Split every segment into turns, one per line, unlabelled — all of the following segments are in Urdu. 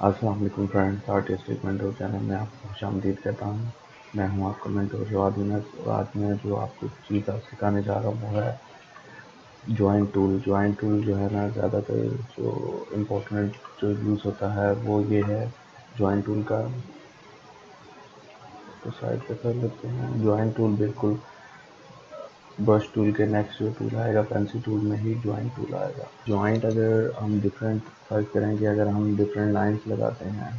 السلام علیکم فرینڈس، آرٹسٹک مینٹور چینل میں آپ کو خوش آمدید کہتا ہوں۔ میں ہوں آپ کا مینٹور جواد یونس، اور آج میں جو آپ کو چیز سکھانے جا رہا ہوں وہ ہے جوائنٹ ٹول۔ جوائنٹ ٹول جو ہے نا، زیادہ تر جو امپورٹنٹ جو یوز ہوتا ہے وہ یہ ہے جوائنٹ ٹول کا۔ تو سائڈ پہ کر لیتے ہیں۔ جوائنٹ ٹول بالکل برش ٹول کے نیکسٹ جو ٹول آئے گا پینسل ٹول میں ہی جوائنٹ ٹول آئے گا۔ جوائنٹ اگر ہم ڈفرینٹ فرض کریں کہ اگر ہم ڈفرینٹ لائنس لگاتے ہیں،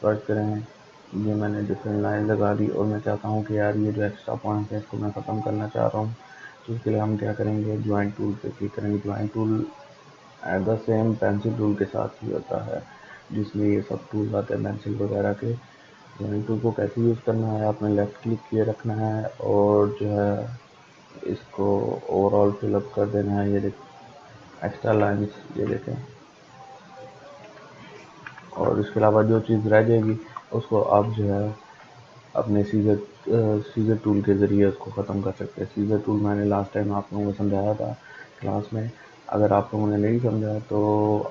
فرض کریں یہ میں نے ڈفرینٹ لائن لگا دی اور میں چاہتا ہوں کہ یار یہ جو ایکسٹرا پوائنٹس ہیں اس کو میں ختم کرنا چاہ رہا ہوں، تو اس کے لیے ہم کیا کریں گے، جوائنٹ ٹول پہ کلک کریں گے۔ Joint tool at the same pencil tool کے ساتھ ہی ہوتا ہے، جس میں یہ سب ٹول آتے ہیں پینسل وغیرہ کے۔ جوائنٹ ٹول کو کیسے یوز کرنا ہے، آپ نے لیفٹ کلک کیے رکھنا ہے اور جو ہے اس کو اوور آل فل اپ کر دینا ہے۔ یہ دیکھ ایکسٹرا لائنس یہ دیکھیں، اور اس کے علاوہ جو چیز رہ جائے گی اس کو آپ جو ہے اپنے سیزر ٹول کے ذریعے اس کو ختم کر سکتے ہیں۔ سیزر ٹول میں نے لاسٹ ٹائم آپ لوگوں کو سمجھایا تھا کلاس میں، اگر آپ لوگوں نے نہیں سمجھا تو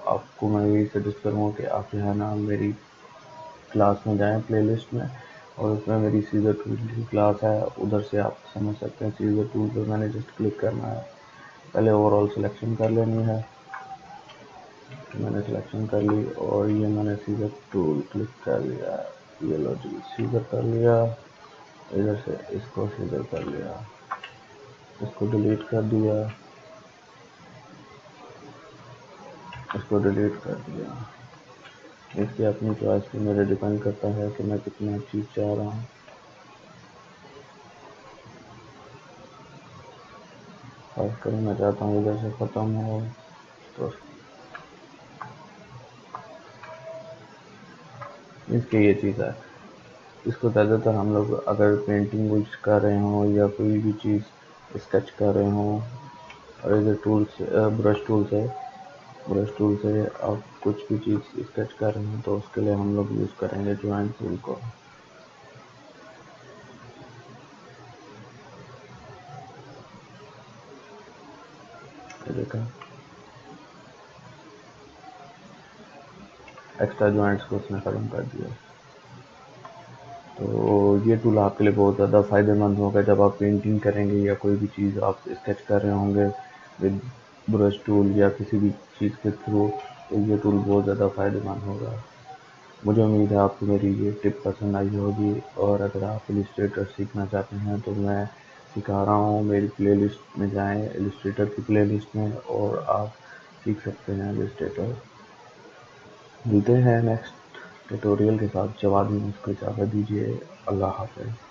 آپ کو میں یہی سجیسٹ کروں گا کہ آپ جو ہے نا میری کلاس میں جائیں پلے لسٹ میں، اور اس میں میری سیزر ٹول کی کلاس ہے، ادھر سے آپ سمجھ سکتے ہیں۔ سیزر ٹول پہ میں نے جسٹ کلک کرنا ہے، پہلے اوور آل سلیکشن کر لینی ہے۔ میں نے سلیکشن کر لی اور یہ میں نے سیزر ٹول کلک کر لیا، یہ لو جی سیزر کر لیا، ادھر سے اس کو سیزر کر لیا، اس کو ڈیلیٹ کر دیا، اس کو ڈیلیٹ کر دیا۔ اس کی اپنی چوائس پہ میرے ڈیپینڈ کرتا ہے کہ میں کتنا چیز چاہ رہا ہوں۔ خاص کر میں چاہتا ہوں ادھر سے ختم ہو، تو اس کی یہ چیز ہے۔ اس کو زیادہ تر ہم لوگ اگر پینٹنگ کچھ کر رہے ہوں یا کوئی بھی چیز اسکیچ کر رہے ہوں، اور ادھر ٹول سے برش ٹول سے آپ کچھ بھی چیز اسکیچ کر رہے ہیں تو اس کے لیے ہم لوگ یوز کریں گے جوائنٹ ٹول کو۔ دیکھیں ایکسٹرا جوائنٹس کو اس نے ختم کر دیا۔ تو یہ ٹول آپ کے لیے بہت زیادہ فائدہ مند ہوگا جب آپ پینٹنگ کریں گے یا کوئی بھی چیز آپ اسکیچ کر رہے ہوں گے ود برش ٹول یا کسی بھی چیز کے تھرو، تو یہ ٹول بہت زیادہ فائدہ مند ہوگا۔ مجھے امید ہے آپ کو میری یہ ٹپ پسند آئی ہوگی، اور اگر آپ السٹریٹر سیکھنا چاہتے ہیں تو میں سکھا رہا ہوں، میری پلے لسٹ میں جائیں السٹریٹر کی پلے لسٹ میں اور آپ سیکھ سکتے ہیں السٹریٹر۔ ملتے ہیں نیکسٹ ٹیوٹوریل کے ساتھ، جواب میں اس کو اجازت دیجیے۔ اللہ حافظ۔